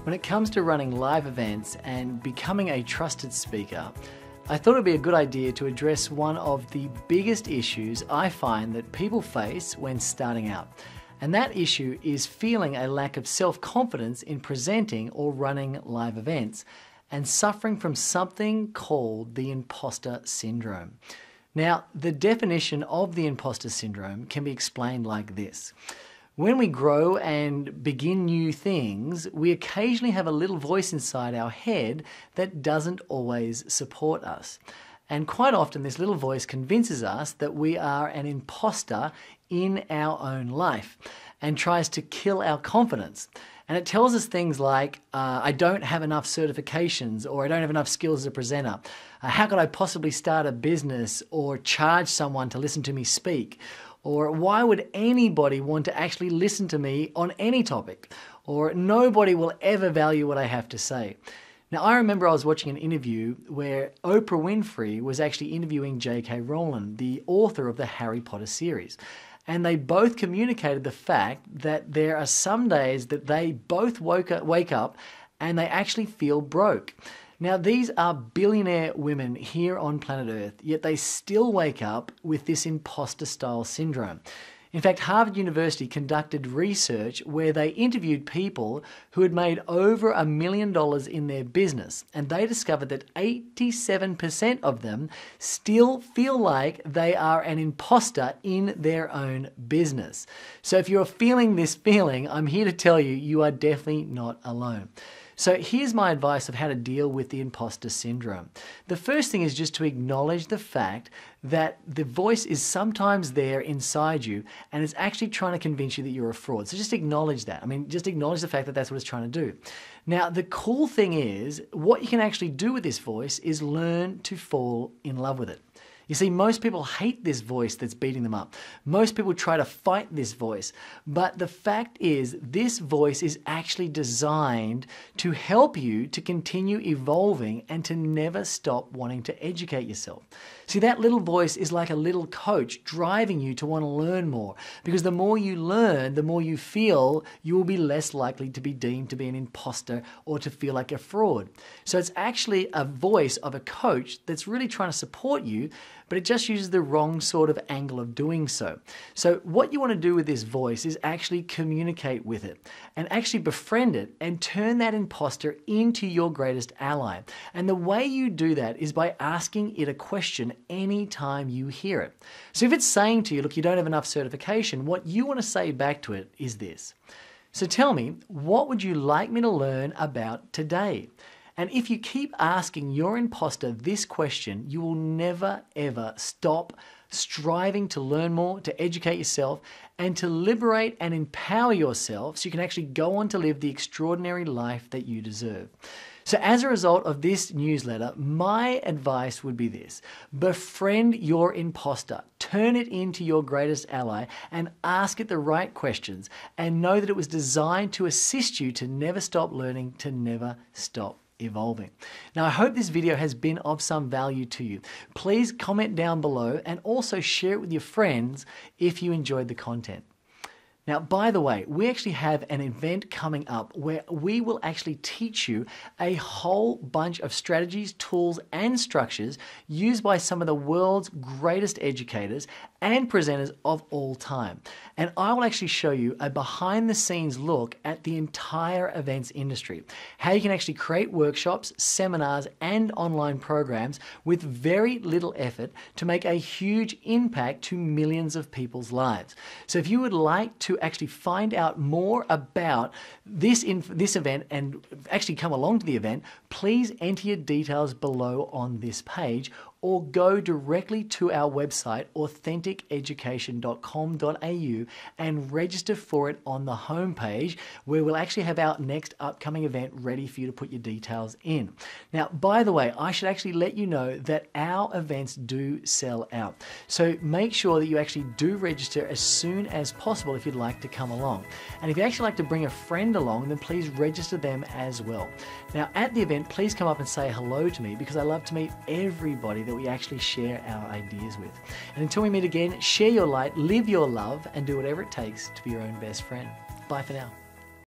When it comes to running live events and becoming a trusted speaker, I thought it would be a good idea to address one of the biggest issues I find that people face when starting out. And that issue is feeling a lack of self-confidence in presenting or running live events and suffering from something called the imposter syndrome. Now, the definition of the imposter syndrome can be explained like this. When we grow and begin new things, we occasionally have a little voice inside our head that doesn't always support us. And quite often this little voice convinces us that we are an imposter in our own life and tries to kill our confidence. And it tells us things like, I don't have enough certifications, or I don't have enough skills as a presenter. How could I possibly start a business or charge someone to listen to me speak? Or why would anybody want to actually listen to me on any topic? Or nobody will ever value what I have to say. Now, I remember I was watching an interview where Oprah Winfrey was actually interviewing J.K. Rowling, the author of the Harry Potter series. And they both communicated the fact that there are some days that they both wake up and they actually feel broke. Now, these are billionaire women here on planet Earth, yet they still wake up with this imposter-style syndrome. In fact, Harvard University conducted research where they interviewed people who had made over $1 million in their business, and they discovered that 87% of them still feel like they are an imposter in their own business. So if you're feeling this feeling, I'm here to tell you, you are definitely not alone. So here's my advice of how to deal with the imposter syndrome. The first thing is just to acknowledge the fact that the voice is sometimes there inside you and it's actually trying to convince you that you're a fraud. So just acknowledge that. Just acknowledge the fact that that's what it's trying to do. Now, the cool thing is, what you can actually do with this voice is learn to fall in love with it. You see, most people hate this voice that's beating them up. Most people try to fight this voice. But the fact is, this voice is actually designed to help you to continue evolving and to never stop wanting to educate yourself. See, that little voice is like a little coach driving you to want to learn more. Because the more you learn, the more you feel you will be less likely to be deemed to be an imposter or to feel like a fraud. So it's actually a voice of a coach that's really trying to support you, but it just uses the wrong sort of angle of doing so. So what you want to do with this voice is actually communicate with it and actually befriend it and turn that imposter into your greatest ally. And the way you do that is by asking it a question anytime you hear it. So if it's saying to you, look, you don't have enough certification, what you want to say back to it is this. So tell me, what would you like me to learn about today? And if you keep asking your imposter this question, you will never, ever stop striving to learn more, to educate yourself, and to liberate and empower yourself so you can actually go on to live the extraordinary life that you deserve. So as a result of this newsletter, my advice would be this. Befriend your imposter. Turn it into your greatest ally and ask it the right questions and know that it was designed to assist you to never stop learning, to never stop evolving. Now, I hope this video has been of some value to you. Please comment down below and also share it with your friends if you enjoyed the content. Now, by the way, we actually have an event coming up where we will actually teach you a whole bunch of strategies, tools, and structures used by some of the world's greatest educators and presenters of all time. And I will actually show you a behind-the-scenes look at the entire events industry, how you can actually create workshops, seminars, and online programs with very little effort to make a huge impact to millions of people's lives. So if you would like to actually find out more about this event and actually come along to the event, please enter your details below on this page or go directly to our website, authenticeducation.com.au, and register for it on the homepage, where we'll actually have our next upcoming event ready for you to put your details in. Now, by the way, I should actually let you know that our events do sell out. So make sure that you actually do register as soon as possible if you'd like to come along. And if you'd actually like to bring a friend along, then please register them as well. Now, at the event, please come up and say hello to me, because I love to meet everybody that we actually share our ideas with. And until we meet again, share your light, live your love, and do whatever it takes to be your own best friend. Bye for now.